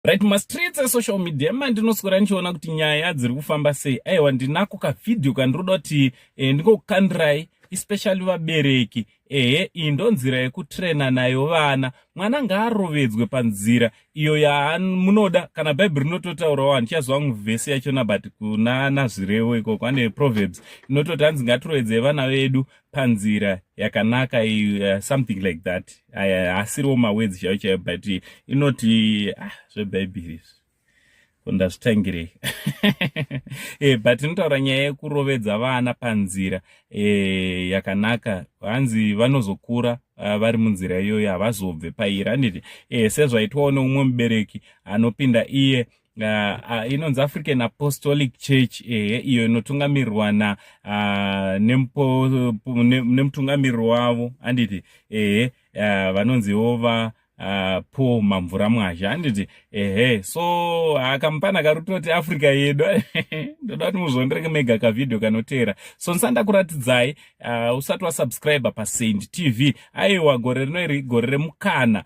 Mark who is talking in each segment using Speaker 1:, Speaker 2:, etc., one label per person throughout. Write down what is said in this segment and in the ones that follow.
Speaker 1: Right, mastreets social media mandinoswera ndichiona kuti nyaya dziri kufamba sei. Aiwa ndinako kavidhio kandiroda kuti ndingokukandirai, especially vabereki. Iyi ndo nzira yekutrena nayo vana. Mwana ngaarovedzwe panzira iyo munoda kana Bible rinototaurawo ndichazwa muvhesi yachona but kuna nazvirevo iko kwane Proverbs inototi hanzi ngatirovedze vana vedu panzira yakanaka, something like that. Asiriwo mawords chaiwo chaiwo but inoti zveBhaibheri ndazvitangirei. But inotaura nyaya yekurovedza vana panzira yakanaka. Hanzi vanozokura vari munzira iyoyo havazobve pairi. Handiti sezvaitwawo neumwe mubereki anopinda iye inonzi African Apostolic Church, iyo inotungamirirwa nemutungamiri wavo. Handiti vanonziwo po mamvura Mwazha. Handiti so akamupana karutoti Africa yedu. Ndoda kuti muzondereke mega kavidhio kanotera. So ndisanda kuratidzai usati wasubscribe paSaint TV. Aiwa gore rino gore remukana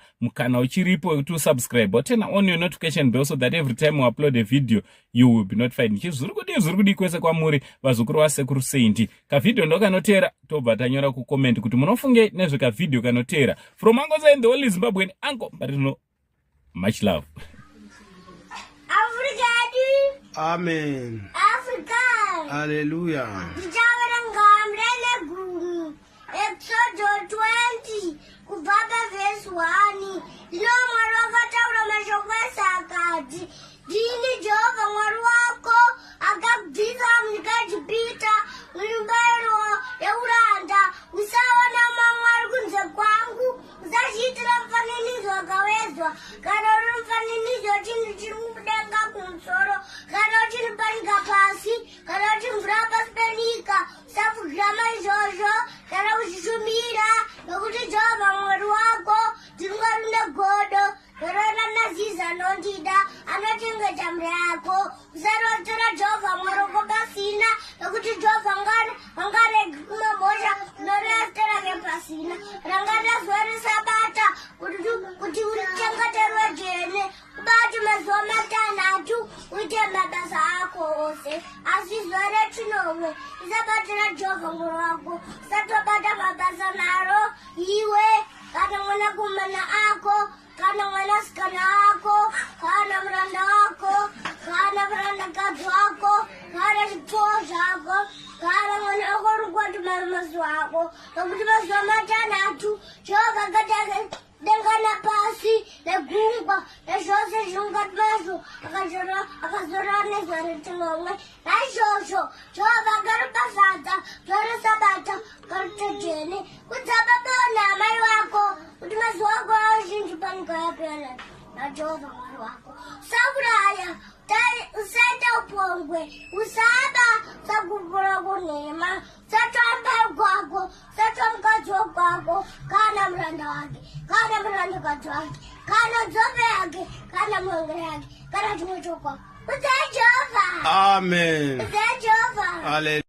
Speaker 1: uchiripo wekuti usubscribe. Turn on your notification bell so that every time we upload a video you will be notified. Zviri kudi kwese kwamuri vazukuru vasekuru Saint. Kavidhio ndo kanotera tobva tanyora kucomment kuti munofunge nezvekavidhio kanotera. From Uncle Zain, the only Zimbabwean uncle, but much love.
Speaker 2: Africa.
Speaker 3: Amen.
Speaker 2: Africa.
Speaker 3: Hallelujah.
Speaker 2: Exodus 20, kubaba verse 1. Ino mwari wakataura mashoko esakati. Ndini Jehovha mwari wako akakubvisa munyika yeIjipita munyumba yeuranda. Usaona mwari kunze kwangu. Usachiitira mufananidzo wakawedzwa. Kana uri mufananidzo chinhu chiri mudenga kumusoro. Kana chiri panyika pasi. Kana chiri mvura pasi penyika. Usafukira maizvozvo kana uchishumira nokuti Jehovha mwari wako ndiri Mwari negodo. Rona naziza nondida anochengeta mhuri yako. Usarotora Jehovha mwari wako pasina nokuti Jehovha angaregi kumamhosva unorastera nepasina. Rangarira zuva reSabata kuti urichengeterwe dzvene. Ubati mazuva matanhatu uite mabasa ako ose. Asi zuva rechinomwe usabatira Jehovha mwari wako. Usatobata mabasa naro iwe kana mwanakomana ako kana mwanasikana ako kana muranda wako kana murandakadzi wako kana zvipfuwo zvako kana mwana wako uri kuwatumara mazuva ako. Nokuti mazuva matanhatu Jehovha akataka denga napasi negungwa nezvose zviri mukati mazvo akazorora nezuva rechinomwe. Naizvozvo Jehovha akaripafadza zuva reSabata akaruta dzvene kuti baba namai vako kuti mazuva ako azhinji panyika yapera naJehovha mwari wako. Usauraya, usaita upongwe, usaba usakuvhura kunhema, usatamba gwako, usatwa mukadzi wako kana muranda wake kana murandakadzi wake kana nzombe yake kana mwengere yake kana chimwe chokwako. Usaye Jehovha.
Speaker 3: Amen.
Speaker 2: Usaye Jehovha.
Speaker 3: Hallelujah.